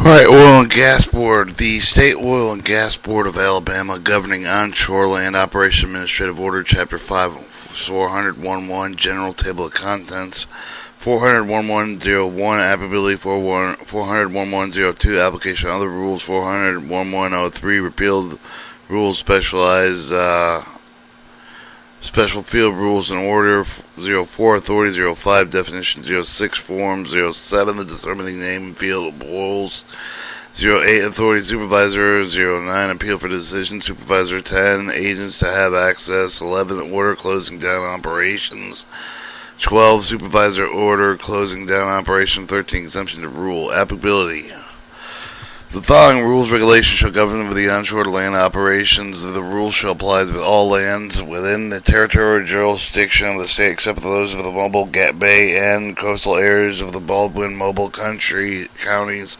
Alright, Oil and Gas Board. The State Oil and Gas Board of Alabama governing onshore land operation administrative order, Chapter 5, 400.11, General Table of Contents, 400.11.01, applicability, 400.11.02, application of other rules, 400.11.03, repealed rules, special field rules and order, 04, authority, 05, definition, 06, form, 07, the determining name and field of rules, 08, authority, supervisor, 09, appeal for decision, supervisor, 10, agents to have access, 11, order closing down operations, 12, supervisor order closing down operation, 13, exemption to rule, applicability. The following rules, regulations shall govern the onshore land operations. The rules shall apply to all lands within the territorial jurisdiction of the state, except for those of the Mobile Bay and coastal areas of the Baldwin Mobile counties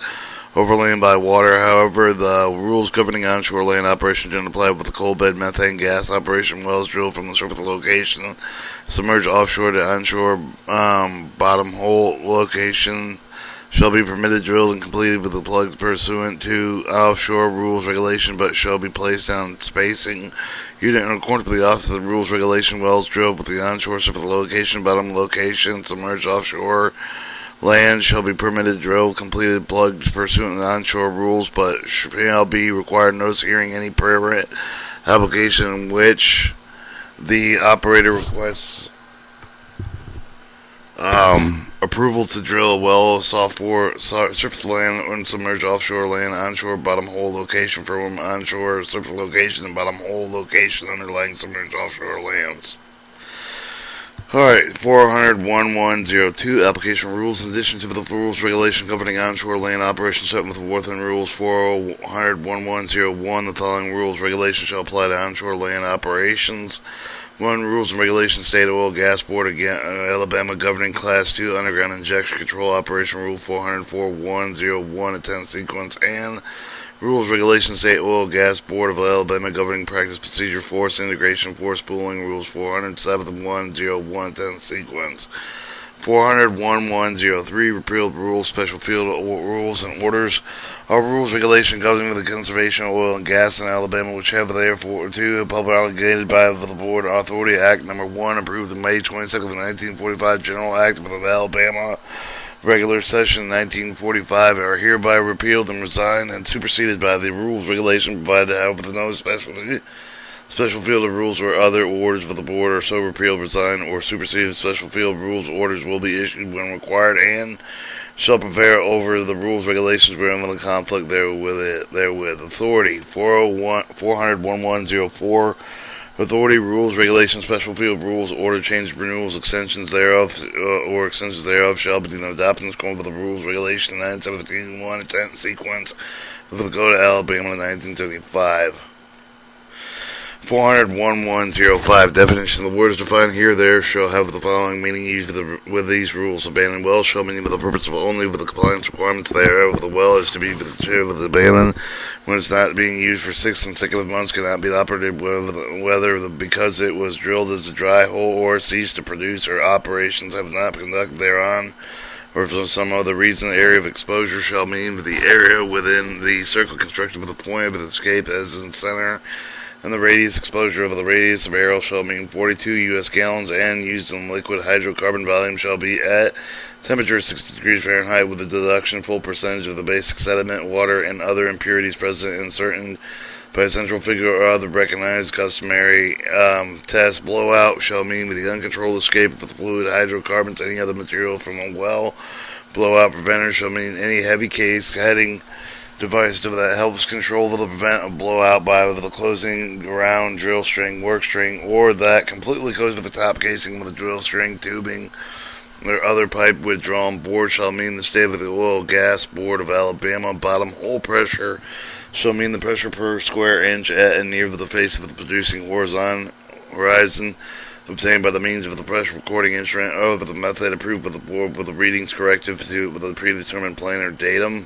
overlain by water. However, the rules governing onshore land operations don't apply with the coal bed methane gas operation. Wells drilled from the surface location, submerged offshore to onshore bottom hole location shall be permitted, drilled, and completed with the plugs pursuant to offshore rules regulation, but shall be placed on spacing unit in accordance with the office of the rules regulation. Wells drilled with the onshore surface location, bottom location, submerged offshore land shall be permitted, drilled, completed, plugged pursuant to the onshore rules, but shall be required notice hearing any permit application in which the operator requests approval to drill a well, surface land, and submerged offshore land, onshore bottom hole location from onshore surface location and bottom hole location underlying submerged offshore lands. Alright, 400.11.02, application rules. In addition to the rules regulation governing onshore land operations set with forth in rules 400.11.01, the following rules regulations shall apply to onshore land operations. 1. Rules and regulations, State Oil Gas Board, Alabama governing Class 2 underground injection control operation rule 404.101, attend sequence, and rules, regulations, State Oil Gas Board of Alabama governing practice procedure, force integration, force pooling, rules 407.101, attend sequence. 400.11.03, repealed rules, special field rules and orders. All rules, regulation governing the conservation of oil and gas in Alabama, which have therefore to public obligated by the Board Authority Act Number 1, approved in May 22nd, 1945, General Act of Alabama, regular session 1945, are hereby repealed and resigned and superseded by the rules, regulation provided, however, with no special field of rules or other orders of the board are so repealed, resigned, or superseded. Special field rules orders will be issued when required and shall prevail over the rules, regulations wherein the conflict therewith. Authority 400.11.04. Authority, rules, regulations, special field rules, order, changes, renewals, extensions thereof, or extensions thereof shall be adopted in accordance with the rules, regulations 917.1, attend sequence of the Code of Alabama 1975. 400.11.05, definition of the words defined here, there shall have the following meaning used with these rules. Abandoned well shall mean with the purpose of only with the compliance requirements thereof. The well is to be considered with abandoned when it's not being used for 6 consecutive months, cannot be operated whether because it was drilled as a dry hole or ceased to produce, or operations have not been conducted thereon, or for some other reason. The area of exposure shall mean the area within the circle constructed with a point of escape as in center, and the radius exposure of the radius of arrow shall mean 42 U.S. gallons, and used in liquid hydrocarbon volume shall be at temperature 60 degrees Fahrenheit with a deduction full percentage of the basic sediment, water, and other impurities present in certain by a central figure or other recognized customary test. Blowout shall mean with the uncontrolled escape of the fluid, hydrocarbons, any other material from a well. Blowout preventer shall mean any heavy case heading device that helps control the prevent a blowout by the closing ground drill string, work string, or that completely closes the top casing with a drill string, tubing, or other pipe withdrawn board shall mean the state of the Oil Gas Board of Alabama. Bottom hole pressure shall mean the pressure per square inch at and near the face of the producing horizon obtained by the means of the pressure recording instrument or the method approved by the board with the readings corrective to with the predetermined plane or datum.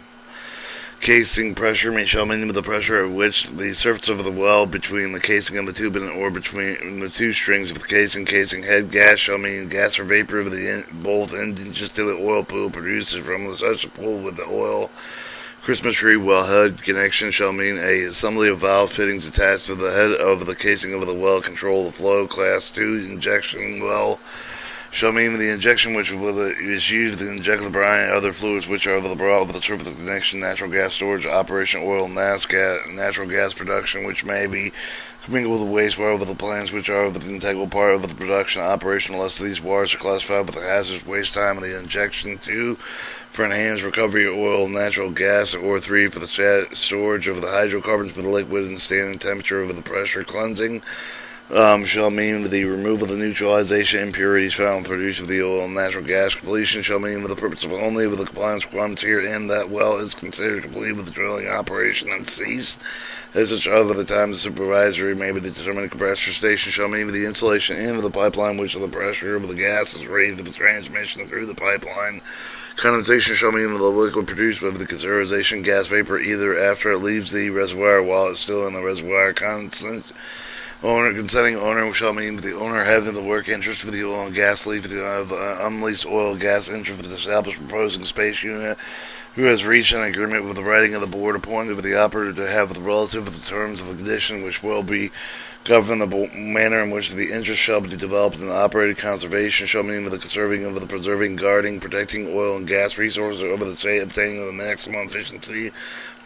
Casing pressure shall mean the pressure at which the surface of the well between the casing and the tube or between the two strings of the casing. Casing head gas shall mean gas or vapor of both engine distillate oil pool produces from such a pool with the oil Christmas tree wellhead connection shall mean a assembly of valve fittings attached to the head of the casing of the well control the flow. Class 2 injection well shall mean the injection which is used to inject the brine and other fluids which are brought with the surface of the connection, natural gas storage, operation, oil, natural gas production, which may be commingled with the wastewater with the plants which are the integral part of the production operation, unless these waters are classified with the hazardous waste time of the injection. 2. For enhanced recovery of oil, natural gas, or 3. For the storage of the hydrocarbons with the liquid and standing temperature of the pressure cleansing. Shall mean the removal of the neutralization impurities found in the produce of the oil and natural gas. Completion shall mean for the purpose of only with the compliance requirements herein that well is considered complete with the drilling operation and ceased. As such other the time the supervisory may be determined. Compressor station shall mean the installation in of the pipeline which the pressure of the gas is raised with the transmission through the pipeline. Condensation shall mean the liquid produced by the conservation gas vapor either after it leaves the reservoir while it's still in the reservoir. Consenting owner shall mean the owner having the work interest for the oil and gas leaf of the unleased oil and gas interest for the established proposing space unit who has reached an agreement with the writing of the board appointed for the operator to have the relative of the terms of the condition which will be govern the manner in which the interest shall be developed and the operated. Conservation shall mean with the conserving of the preserving, guarding, protecting oil and gas resources over the state, obtaining the maximum efficiency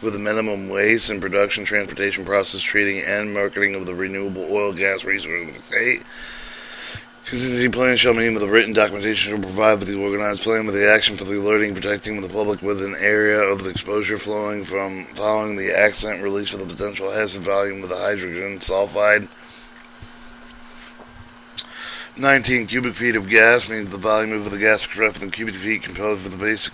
with the minimum waste in production, transportation, process, treating, and marketing of the renewable oil gas resources of the state. Contingency plan shall mean with the written documentation shall provide with the organized plan with the action for the alerting and protecting the public within an area of the exposure flowing from following the accident release of the potential hazard volume of the hydrogen sulfide. 19 cubic feet of gas means the volume of the gas expressed in cubic feet composed of the base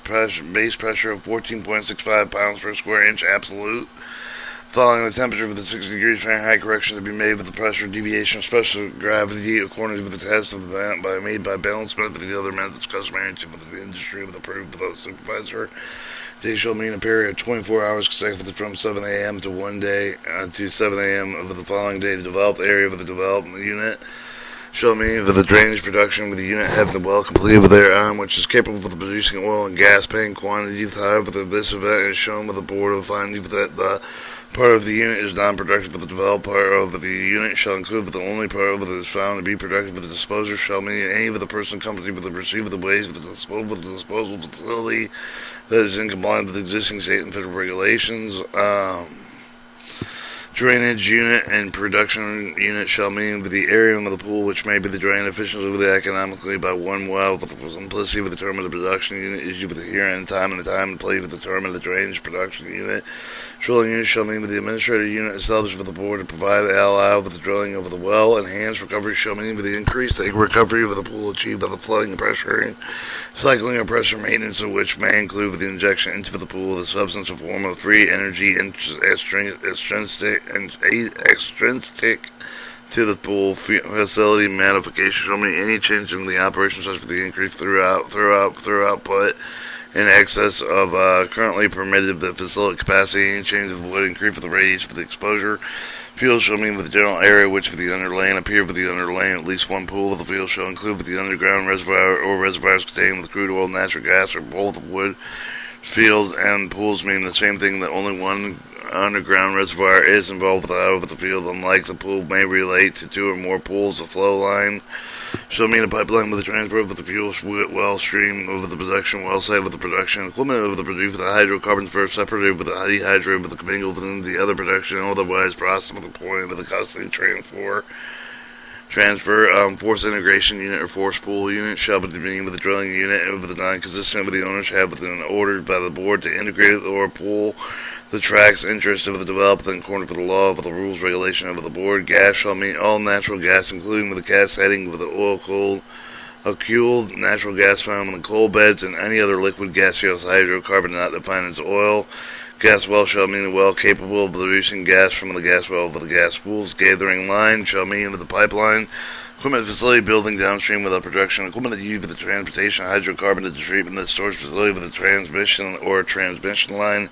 pressure of 14.65 pounds per square inch absolute. Following the temperature of the 60 degrees Fahrenheit correction to be made with the pressure deviation of special gravity according to the test of made by balance method of the other methods customary to the industry with approved by the supervisor. They shall mean a period of 24 hours consecutively from 7 a.m. to 1 day to 7 a.m. of the following day. The developed area of the development unit shall mean that the drainage production with the unit having the well completed with thereon, which is capable of producing oil and gas paying quantity. However, this event is shown with the board of finding that the part of the unit is non-productive, but the developed part of the unit shall include but the only part of it that is found to be productive. But the disposer shall mean any of the person company with the receipt of the waste with the disposal facility that is in compliance with existing state and federal regulations. Drainage unit and production unit shall mean with the area of the pool which may be the drained efficiently with the economically by one well with the simplicity with the term of the production unit issued with the here and time and place with the term of the drainage production unit. Drilling unit shall mean with the administrative unit established for the board to provide the LI with the drilling of the well. Enhanced recovery shall mean with the increased recovery of the pool achieved by the flooding and pressure cycling or pressure maintenance of which may include with the injection into the pool of the substance or form of free energy extrinsic to the pool facility. Modification shall mean any change in the operation such for the increase through output in excess of currently permitted the facility capacity. Any change of the wood increase for the radius for the exposure. Field shall mean with the general area which for the underlaying appear with the underlaying at least one pool of the field shall include with the underground reservoir or reservoirs containing with crude oil, natural gas, or both of wood. Fields and pools mean the same thing, that only one underground reservoir is involved with the field. Unlike the pool may relate to two or more pools. The flow line shall mean a pipeline with the transport of the fuel well stream over the production well site with the production equipment over the produce of the hydrocarbons first separated with the dehydrated with the commingled within the other production, otherwise processed with the point of the custody transfer. Force integration unit or force pool unit shall be mean with the drilling unit over the non-consistent with the owner shall have within ordered by the board to integrate or pool the track's interest of the developed in accordance with the law of the rules regulation of the board. Gas shall mean all natural gas, including with the gas heading with the oil cooled, cooled natural gas found in the coal beds and any other liquid gaseous hydrocarbon not defined as oil. Gas well shall mean a well capable of producing gas from the gas well of the gas pools. Gathering line shall mean with the pipeline Equipment facility building downstream with a production equipment used for the transportation of hydrocarbon to the treatment of the storage facility with a transmission or transmission line.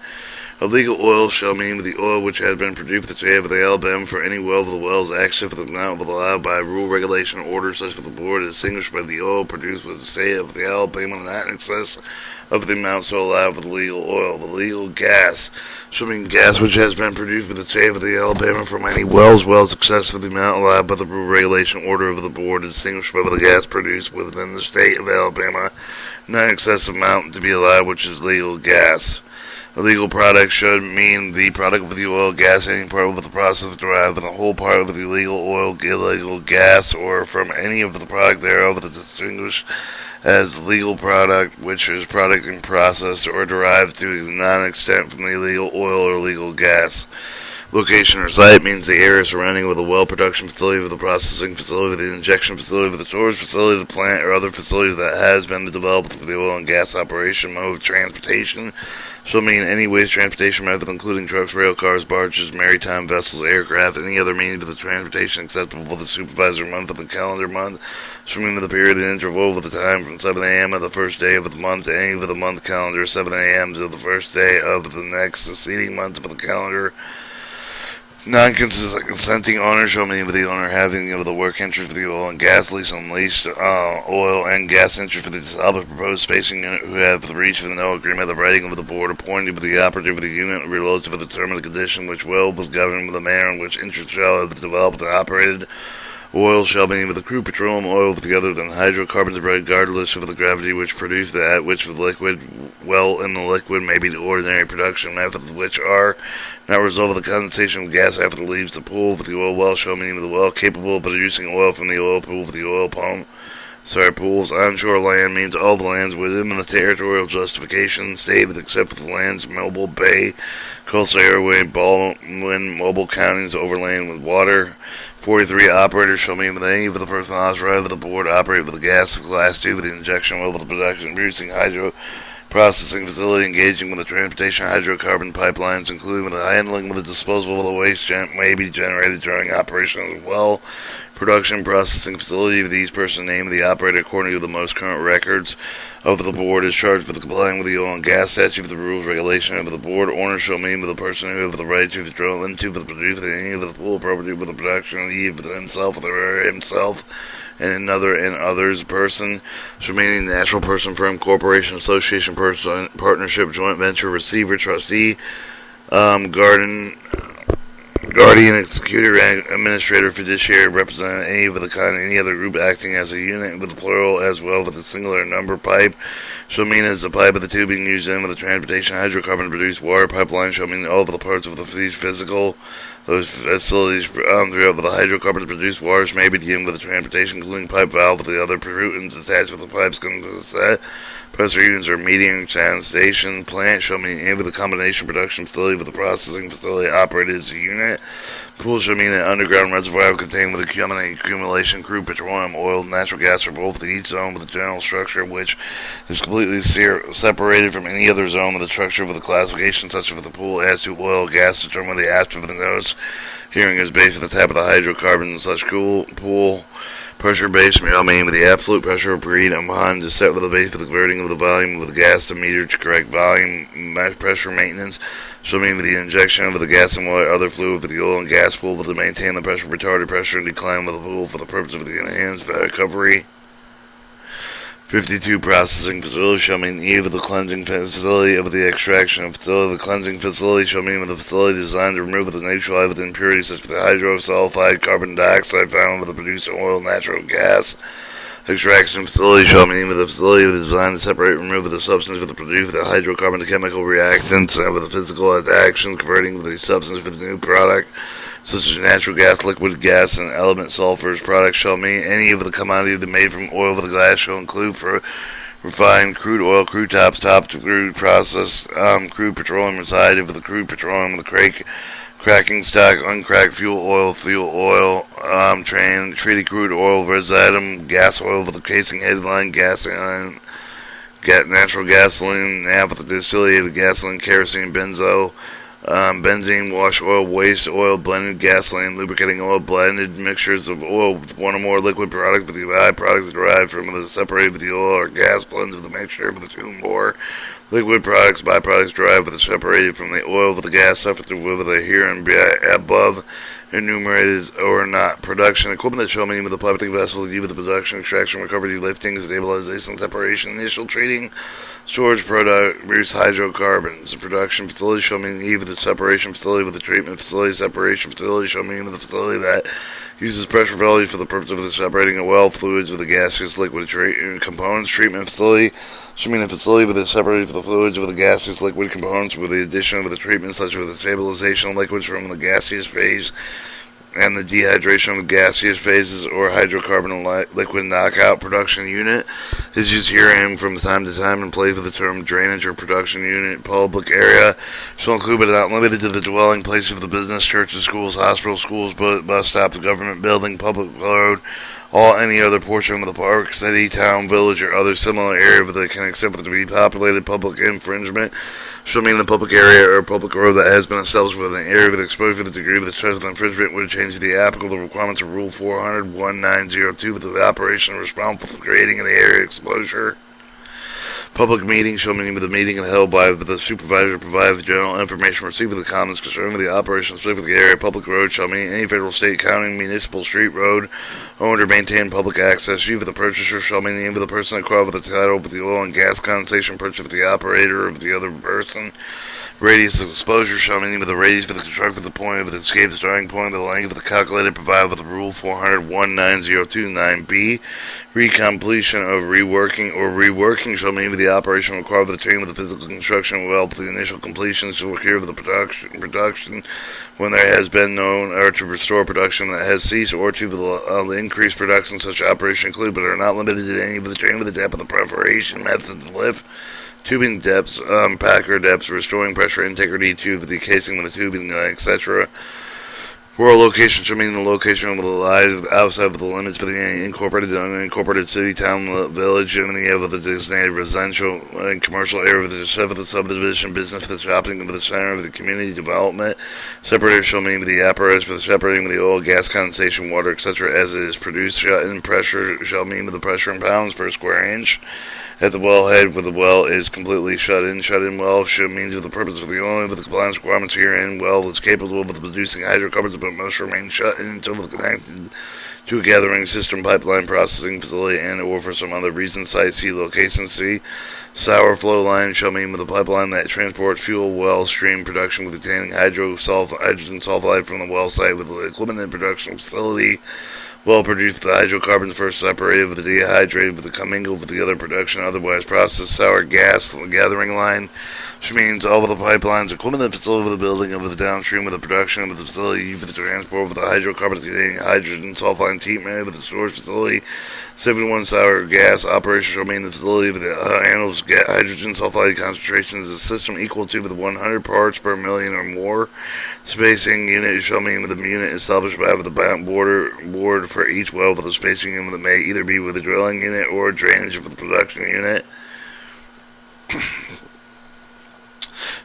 Illegal oil shall mean with the oil which has been produced for the state of Alabama for any well of the wells access for the amount allowed by rule, regulation, or order such for the board is distinguished by the oil produced with the state of the Alabama not in excess of the amount so allowed for the legal oil. The legal gas shall mean gas which has been produced with the state of the Alabama from any wells excess for the amount allowed by the rule, regulation, order of the board is distinguished by the gas produced within the state of Alabama not in excess of amount to be allowed which is legal gas. Illegal product should mean the product of the oil, gas, any part of the process derived from the whole part of the illegal oil, illegal gas, or from any of the product thereof that is distinguished as legal product, which is product in process or derived to a non-extent from the illegal oil or legal gas. Location or site means the area surrounding with a well production facility, with the processing facility, with the injection facility, with the storage facility, the plant, or other facility that has been developed for the oil and gas operation. Mode of transportation shall mean any waste transportation method, including trucks, rail cars, barges, maritime vessels, aircraft, any other means of the transportation acceptable for the supervisor month of the calendar month, shall mean the period and interval with the time from 7 a.m. of the first day of the month to any of the month calendar, 7 a.m. to the first day of the next succeeding month of the calendar. Non-consenting owner shall mean with the owner having of the work interest for the oil and gas lease on leased oil and gas interest for the established proposed spacing unit who have reached with no agreement of writing of the board appointed with the operative of the unit relative to the term of the condition which will was governed with the manner in which interest shall have developed and operated. Oil shall be with the crude petroleum oil with the other than hydrocarbons regardless of the gravity which produce that at which the liquid well in the liquid may be the ordinary production methods which are not a result of the condensation of gas after it leaves the pool with the oil well shall mean with the well capable of producing oil from the oil pool with the oil pump. Pools. Onshore land means all the lands within the territorial justification state except for the lands Mobile Bay, Coastal Airway, Baldwin, Mobile counties overlain with water. 43 operators shall mean with any of the person authorized with the board operate with the gas of class 2 with the injection well with the production producing hydro processing facility engaging with the transportation of hydrocarbon pipelines, including with the handling with the disposal of the waste may be generated during operation as well. Production processing facility of these persons named the operator according to the most current records of the board is charged with complying with the oil and gas statute with the rules regulation of the board. Owner shall mean with the person who have the right to drill into with the producer any of the pool property with the production of himself or himself and another and others person shall mean natural person, firm, corporation, association, person, partnership, joint venture, receiver, trustee, guardian, executor, administrator, fiduciary, representative, any of the kind, any other group acting as a unit with the plural as well with a singular number. Pipe shall mean as the pipe of the tubing used in with the transportation hydrocarbon produced water. Pipeline shall mean all of the parts of the physical those facilities throughout the hydrocarbons produced waters may be dealing with the transportation, including pipe valve with the other pollutants attached with the pipes coming to the set. Pressure units or medium station plant shall mean any with the combination production facility with the processing facility operated as a unit. Pool shall mean an underground reservoir contained with accumulation crude petroleum, oil, natural gas for both the each zone with a general structure which is completely separated from any other zone with a structure with a classification such as the pool as to oil, gas determined the after of the notes. Hearing is based on the type of the hydrocarbons and such pool. Pressure base may mean with the absolute pressure agreed upon to set with the base for the converting of the volume of the gas to meter to correct volume pressure maintenance. So mean with the injection of the gas and other fluid for the oil and gas pool to maintain the pressure, retarded pressure and decline with the pool for the purpose of the enhanced recovery. 52 processing facility shall mean either the cleansing facility of the extraction facility. The cleansing facility shall mean with the facility designed to remove the neutralize with impurities such as the hydrosulfide, carbon dioxide found with the producing oil, natural gas. Extraction facility shall mean with the facility designed to separate and remove the substance with the produce the hydrocarbon to chemical reactants and with the physical action converting the substance for the new product such as natural gas, liquid gas, and element sulfurs. Products shall mean any of the commodity made from oil with the glass shall include for refined crude oil, crude top to crude process, crude petroleum resided with the crude petroleum with the cracking stock, uncracked fuel oil, treated crude oil, residuum, gas oil with the casing headline, gasoline, natural gasoline, naphtha, distillate gasoline, kerosene, benzo, benzene, wash oil, waste oil, blended gasoline, lubricating oil, blended mixtures of oil with one or more liquid products with the byproducts derived from the separated with the oil or gas blends of the mixture with the two or more liquid products, byproducts derived with the separated from the oil with the gas subject to whether here and above enumerated or not. Production equipment that shall mean with the plastic vessel used with the production, extraction, recovery, lifting, stabilization, separation, initial treating, storage, produce hydrocarbons. Production facility shall mean either the separation facility with the treatment facility. Separation facility shall mean the facility that uses pressure value for the purpose of the separating of well fluids with the gaseous liquid components. Treatment facility shall mean a facility with the separating for the fluids with the gaseous liquid components with the addition of the treatment such as the stabilization of liquids from the gaseous phase and the dehydration of gaseous phases or hydrocarbon liquid knockout. Production unit is used herein from time to time in place with the term drainage or production unit. Public area shall include but not limited to the dwelling place of the business, churches, schools, hospitals, schools, bus stops, government building, public road, all any other portion of the park, city, town, village, or other similar area that can accept to be populated. Public infringement shall mean the public area or public road that has been established within an area with exposure to the degree of the stress of the infringement would change the applicable requirements of Rule 400-1902 with the operation responsible for creating in the area exposure. Public meeting shall mean with the meeting held by the supervisor provide the general information received with the comments concerning the operation specific of the area. Public road shall mean any federal, state, county, municipal, street, road owned or maintained public access. You for the purchaser shall mean the name of the person acquired with the title of the oil and gas condensation purchase of the operator of the other person. Radius of exposure shall mean with the radius for the construct of the point of the escape starting point, the length of the calculated provided with the Rule 400-1902-9B. Recompletion of reworking shall mean with the operation required with the chain of the physical construction well for the initial completion to occur with the production when there has been known or to restore production that has ceased or to the increased production. Such operation include but are not limited to any of the chain of the depth of the perforation method of lift, tubing depths, packer depths, restoring pressure integrity to the casing with the tubing, etc. Rural location shall mean the location of the lies outside of the limits of the incorporated and unincorporated city, town, village, and any of the designated residential and commercial area of the subdivision, business, the shopping, of the center of the community development. Separator shall mean the apparatus for the separating of the oil, gas, condensation, water, etc. as it is produced. Shut in pressure shall mean the pressure in pounds per square inch at the wellhead where the well is completely shut in. Shut in well should mean for the purpose of the only with the compliance requirements herein well is capable of producing hydrocarbons but must remain shut in until connected to a gathering system, pipeline, processing facility, and or for some other reason. Site C, location C. Sour flow line shall mean with a pipeline that transports fuel well stream production with containing hydrogen sulfide from the well site with the equipment and production facility. Well produced the hydrocarbons first separated with the dehydrated with the commingled with the other production otherwise processed. Sour gas gathering line, which means all of the pipelines, equipment and facility with the building of the downstream with the production of the facility for the transport with the hydrocarbons containing hydrogen sulfide treatment with the storage facility. 71 sour gas operation shall mean the facility of the handles hydrogen sulfide concentrations is a system equal to with 100 parts per million or more. Spacing unit shall mean with the unit established by the board for each well with a spacing unit that may either be with a drilling unit or drainage of the production unit.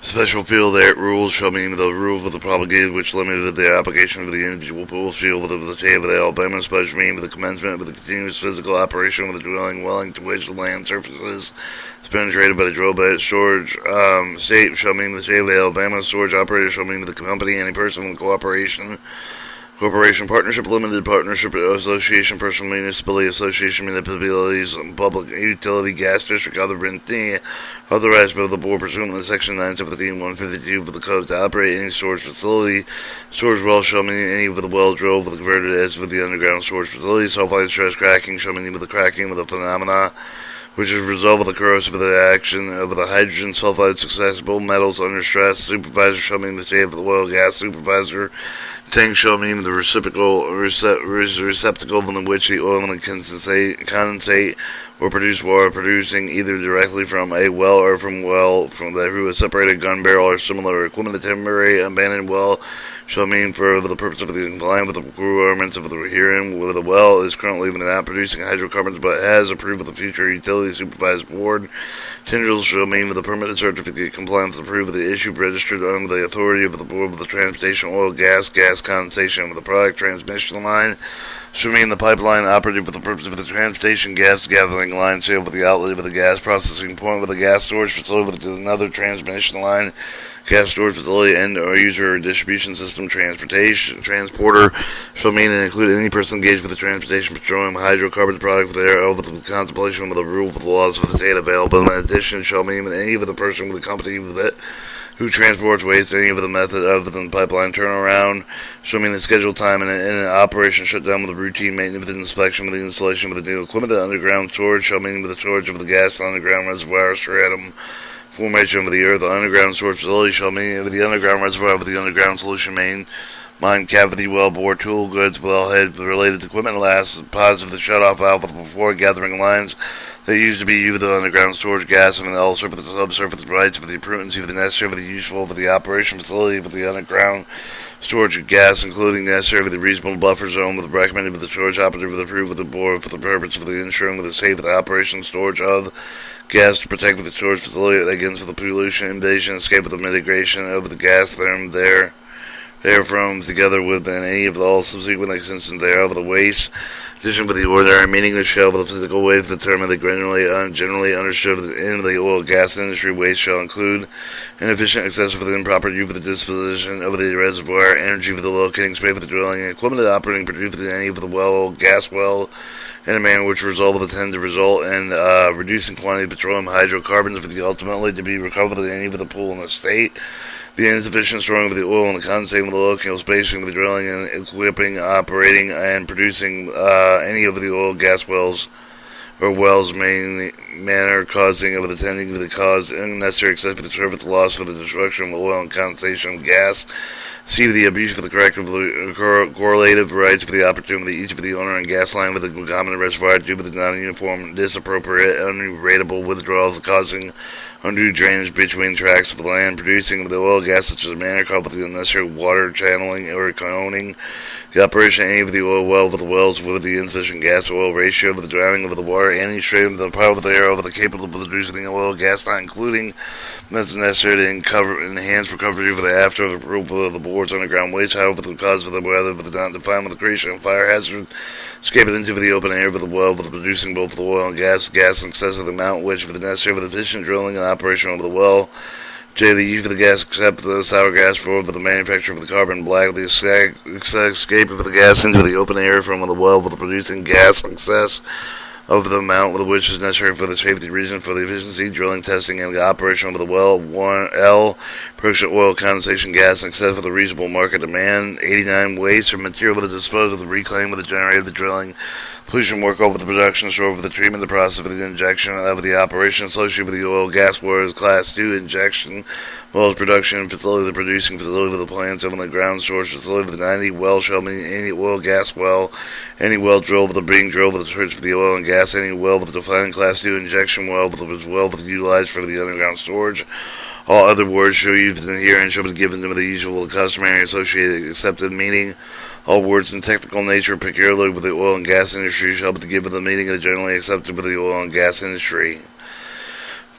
Special field air rules shall mean the rule of the propagated which limited the application of the individual pool field with the state of the Alabama special mean with the commencement of the continuous physical operation of the dwelling welling to which the land surfaces is penetrated by the drill bit. Storage state shall mean the state of the Alabama. Storage operator shall mean the company, any person in cooperation, partnership, limited partnership, association, personal municipality, association, municipalities, public utility, gas district, other entity, authorized by the board pursuant to Section 917-152 of the code to operate any storage facility. Storage well shall mean any of the well drilled with the converted as with the underground storage facility. Sulfide stress cracking shall mean with the cracking with the phenomena which is a result of the corrosive of the action of the hydrogen sulfide susceptible metals under stress. Supervisor shall mean the state of the oil gas supervisor. Tank shall mean the receptacle in which the oil and condensate or produce water producing either directly from a well or from who has separated gun barrel or similar equipment. A temporary abandoned well shall mean for the purpose of the complying with the requirements of the herein, where the well is currently not producing hydrocarbons but has approved of the future utility supervised board. Tendrils shall mean with the permitted certificate compliance approved of the issue registered under the authority of the board with the transportation oil, gas condensation with the product transmission line. Shall mean the pipeline operated for the purpose of the transportation gas gathering line, sale with the outlet of the gas processing point with a gas storage facility with another transmission line, gas storage facility, and or user or distribution system transporter. Shall mean and include any person engaged with the transportation petroleum hydrocarbons product thereof with the contemplation of the rule of the laws of the state available. In addition, shall mean with any of the person with the company with it who transports waste, any of the method of the pipeline turnaround, showing the scheduled time and an operation shutdown with the routine maintenance, with the inspection, with the installation, with the new equipment, the underground storage, shall mean with the storage of the gas, the underground reservoir, stratum, formation of the earth, the underground storage facility, shall mean with the underground reservoir, with the underground solution main, mine cavity, well bore, tool goods, wellhead, related equipment, last deposit of the shutoff valve before gathering lines. They used to be used for the underground storage gas and also for the subsurface rights for the prudency for the necessary for the useful for the operation facility for the underground storage of gas, including necessary for the reasonable buffer zone with the recommended with the storage operative with approved with the board for the purpose of the ensuring with the safe of the operation storage of gas to protect with the storage facility against the pollution, invasion, escape of the mitigation of the gas therefrom, together with any of all subsequent extensions thereof, the waste, addition for the ordinary meaning of shell of the physical waste, the term of the generally understood in the oil gas industry. Waste shall include inefficient, excessive, or improper use for the disposition of the reservoir, energy for the locating space for the drilling, and equipment of the operating produced for any of the well, gas well, in a manner which tend to result in reducing quantity of petroleum hydrocarbons for the ultimately to be recovered in any of the pool in the state. The insufficient storing of the oil and the condensating of the local spacing of the drilling and equipping, operating, and producing any of the oil, gas wells, or wells manner causing of the tending of the cause unnecessary except for the surface loss for the destruction of the oil and condensation of gas. C, the abuse for the corrective correlative rights for the opportunity each of the owner and gas line with the concomitant reservoir due to the non-uniform, disappropriate, unratable withdrawals causing undue drainage between tracts of the land, producing the oil gas such as a manner called with the unnecessary water channeling or coning, the operation of any of the oil well with the wells with the insufficient gas oil ratio, with the drowning of the water, any stream of the power of the air over the capable of producing the oil gas, not including methods necessary to enhance recovery for the after the approval of the board's underground waste, however, the cause of the weather, but the not defined with the creation of fire hazard, escaping into the open air with the well, with the producing both the oil and gas in excess of the amount which for the necessary for the efficient drilling and operation of the well. J, the use of the gas except the sour gas for the manufacture of the carbon black, the escape of the gas into the open air from the well with the producing gas in excess of the amount with which is necessary for the safety reason for the efficiency, drilling, testing, and the operation of the well. 1L, production oil condensation gas in excess of the reasonable market demand. 89, waste or material with the disposal of the reclaim with the generator of the drilling, pollution work over the production, store over the treatment, the process of the injection of the operation associated with the oil gas waters, class 2 injection, wells production facility, the producing facility of the plants, over the ground storage facility of the 90, well shall mean any oil gas well, any well drilled with the being drilled with the search for the oil and gas, any well with the defined class 2 injection well with the utilized for the underground storage. All other words shall be used in here and shall be given to the usual customary associated accepted meaning. All words in technical nature, particularly with the oil and gas industry, shall be given the meaning of the generally accepted with the oil and gas industry.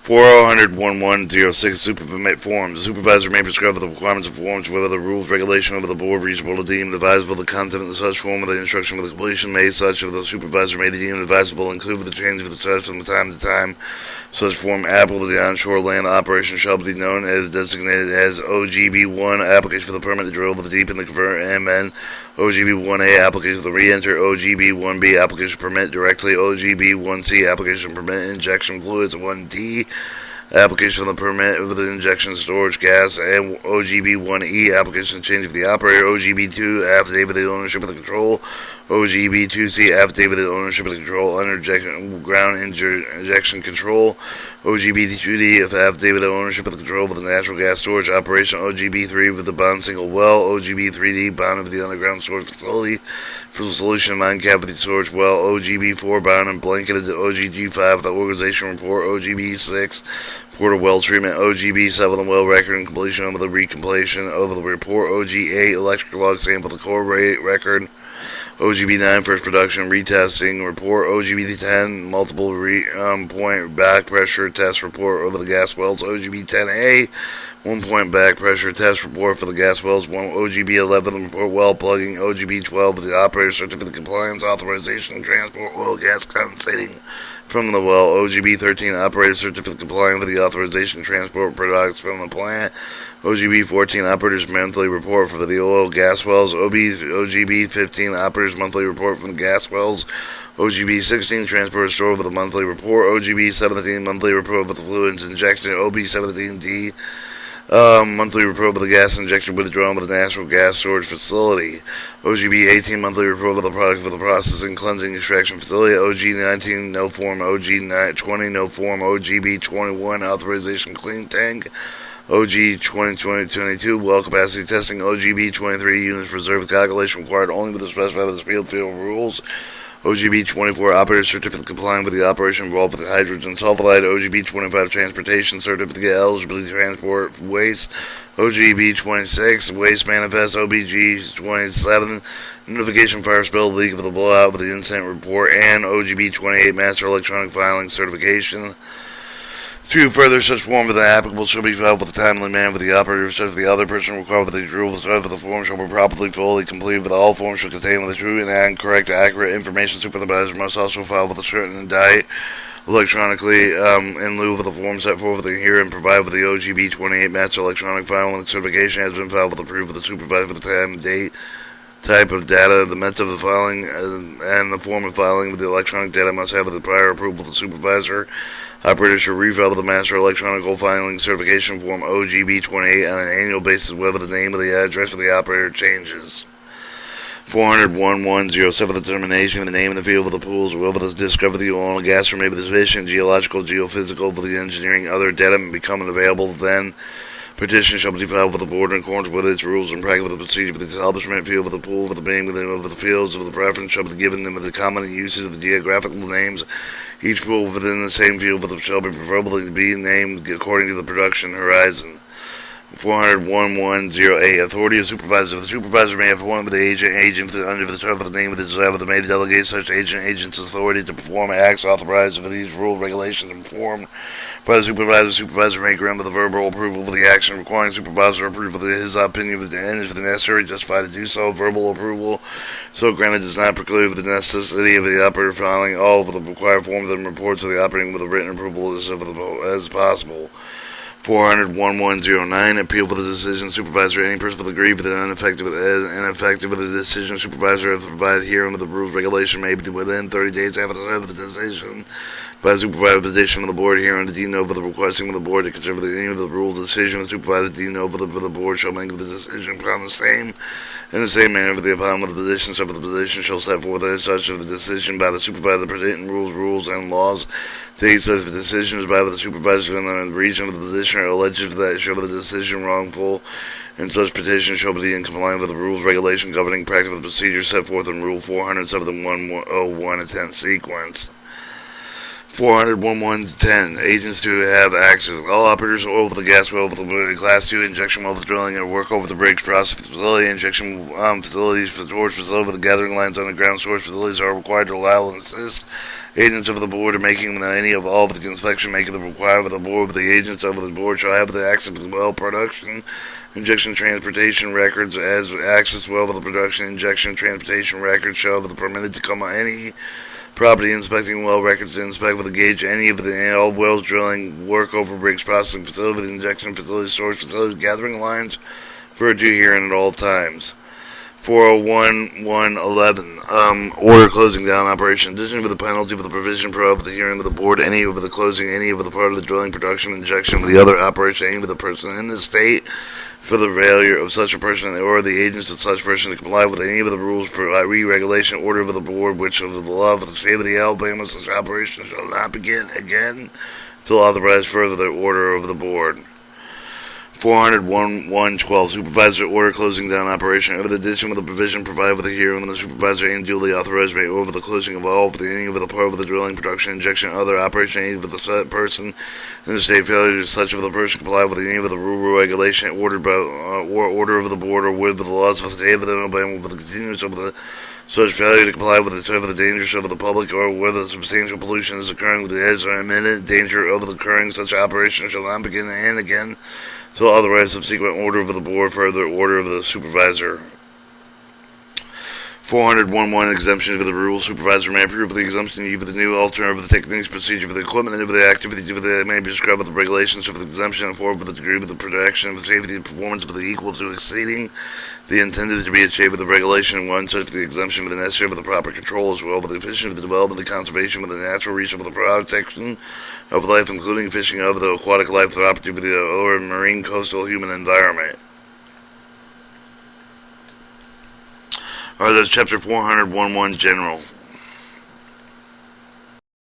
40011006 Supervisor forms. The supervisor may prescribe the requirements of forms, whether the rules, regulation of the board reasonable to deem advisable, the content of such form, of the instruction of the completion made such of the supervisor may deem advisable, include with the change of the such from time to time. Such form applicable to the onshore land operation shall be known as designated as OGB1, application for the permit to drill with the deep in the convert MN, OGB1A, application for the re-enter, OGB1B, application permit directly, OGB1C, application permit injection fluids, 1T, application for the permit with the injection storage gas, and OGB1E, application change of the operator, OGB2, affidavit of the ownership of the control, OGB2C, affidavit of ownership and control underground injection control. OGB2D, affidavit of ownership and control of the natural gas storage operation. OGB3 with the bond single well. OGB3D, bond of the underground storage facility for the solution of mine cavity storage well. OGB4, bond and blanketed. OGG5, the organization report. OGB6, report of well treatment. OGB7, the well record and completion of the recompletion of the report. OG8, electric log sample, the core rate record. OGB9, first production retesting report. OGB10, multiple point back pressure test report over the gas wells. OGB10A, 1 point back pressure test report for the gas wells. OGB11, report well plugging. OGB12, the operator certificate compliance authorization to transport oil gas condensating from the well. OGB13, operator certificate complying with the authorization to transport products from the plant. OGB14, operator's monthly report for the oil gas wells. OGB15, operator's monthly report from the gas wells. OGB16, transport store for the monthly report. OGB17, monthly report for the fluids injection. OB17D, monthly report of the gas injection withdrawn with the natural gas storage facility. OGB 18, monthly report of the product for the processing cleansing extraction facility. OG 19, no form. OG 20, no form. OGB 21, authorization clean tank. OG 2022, well capacity testing. OGB 23, units reserved calculation required only with the specified field rules. OGB 24, operator certificate complying with the operation involved with the hydrogen sulfide. OGB 25, transportation certificate eligibility to transport waste. OGB 26, waste manifest. OBG 27, notification fire spill leak of the blowout with the incident report. And OGB 28, master electronic filing certification. To further, such form of the applicable shall be filed with a timely manner with the operator, such as the other person required with the approval of the form shall be properly, fully completed with all forms shall contain with the true and correct, accurate information. Supervisor must also file with a certain indictment electronically in lieu of the form set forth with the here and provide with the OGB 28 master electronic filing certification has been filed with the proof of the supervisor for the time, date, type of data, the method of the filing, and the form of filing with the electronic data must have the prior approval of the supervisor. Operator should refile the master electronic filing certification form OGB 28 on an annual basis whether the name of the address of the operator changes. 400-1107, the determination of the name of the field of the pools, whether the discovery of the oil and gas or maybe the sufficient geological, geophysical, for the engineering, other data may become available, then petition shall be filed with the board in accordance with its rules and practice of the procedure for the establishment field of the pool, for the name of the fields of the preference shall be given them with the common uses of the geographical names. Each pool within the same field shall be preferably be named according to the production horizon. 400-1108, authority of supervisor. The supervisor may appoint with the agent under the term of the name of the desire that may delegate such agent's authority to perform acts authorized for these rules, regulations, and performed by the supervisor. The supervisor may grant with the verbal approval of the action requiring supervisor approval of his opinion of the end if necessary, justified to do so. Verbal approval so granted does not preclude the necessity of the operator filing all of the required forms and reports of the operating with a written approval as possible. 400-1109, appeal for the decision supervisor. Any person will agree with the ineffective of the decision supervisor if provided herein with the rules regulation may be within 30 days after the decision by the supervisor petition of the board herein to deem over the requesting of the board to consider any of the rules of decision. The supervisor deem over the board shall make the decision upon the same in the same manner for the upon with the position, so for the position shall set forth as such of the decision by the supervisor, the pertinent rules, and laws. Take such the decisions by the supervisor and the reason of the position are alleged that show the decision wrongful, and such petition shall be in compliance with the rules, regulation governing practice of the procedure set forth in Rule 400-7-101 and 10 sequence. 400-1110, agents to have access. All operators over the gas well, with the Class 2 injection well, the drilling, or work over the bridge process facility, injection facilities for storage facility, with the gathering lines, underground storage facilities are required to allow and assist agents of the board in making any of all of the inspection making the required of the board, but the agents of the board shall have the access to the well production, injection transportation records as access well with the production, injection transportation records shall be permitted to come on any property inspecting well records to inspect with a gauge any of the all wells drilling, work over rigs, processing facilities, injection facilities, storage facilities, gathering lines for a due hearing at all times. 401-111, order closing down operation. In addition to the penalty for the provision of the hearing of the board, any of the closing, any of the part of the drilling, production, injection, with the other operation, any of the person in the state for the failure of such a person or the agents of such person to comply with any of the rules, re-regulation, order of the board, which of the law of the state of the Alabama, such operation shall not begin again till authorized further the order of the board. 401.1.12 Supervisor order closing down operation over the addition with the provision provided with the hearing when the supervisor and duly authorized may over the closing of all of the any of the part of the drilling, production, injection, other operation any of the set person in the state failure to such of the person comply with any of the rule regulation ordered by or order of the board or with the laws of the state of the Alabama with the continuance of the such failure to comply with the dangers of the public or whether substantial pollution is occurring with the edge or imminent danger of occurring such operation shall not begin and again till otherwise subsequent order of the board, further order of the supervisor. 401.1 Exemption for the rule. Supervisor may approve the exemption either the new alternative of the techniques, procedure for the equipment, and of the activity that may be described with the regulations of the exemption and forward with the degree of the protection of the safety and performance of the equal to exceeding the intended to be achieved with the regulation, one such for the exemption with the necessary for the proper control as well, with the efficient of the development, the conservation with the natural resource of the protection of life, including fishing of the aquatic life, the opportunity or marine coastal human environment. Alright, that's chapter 401.1 General.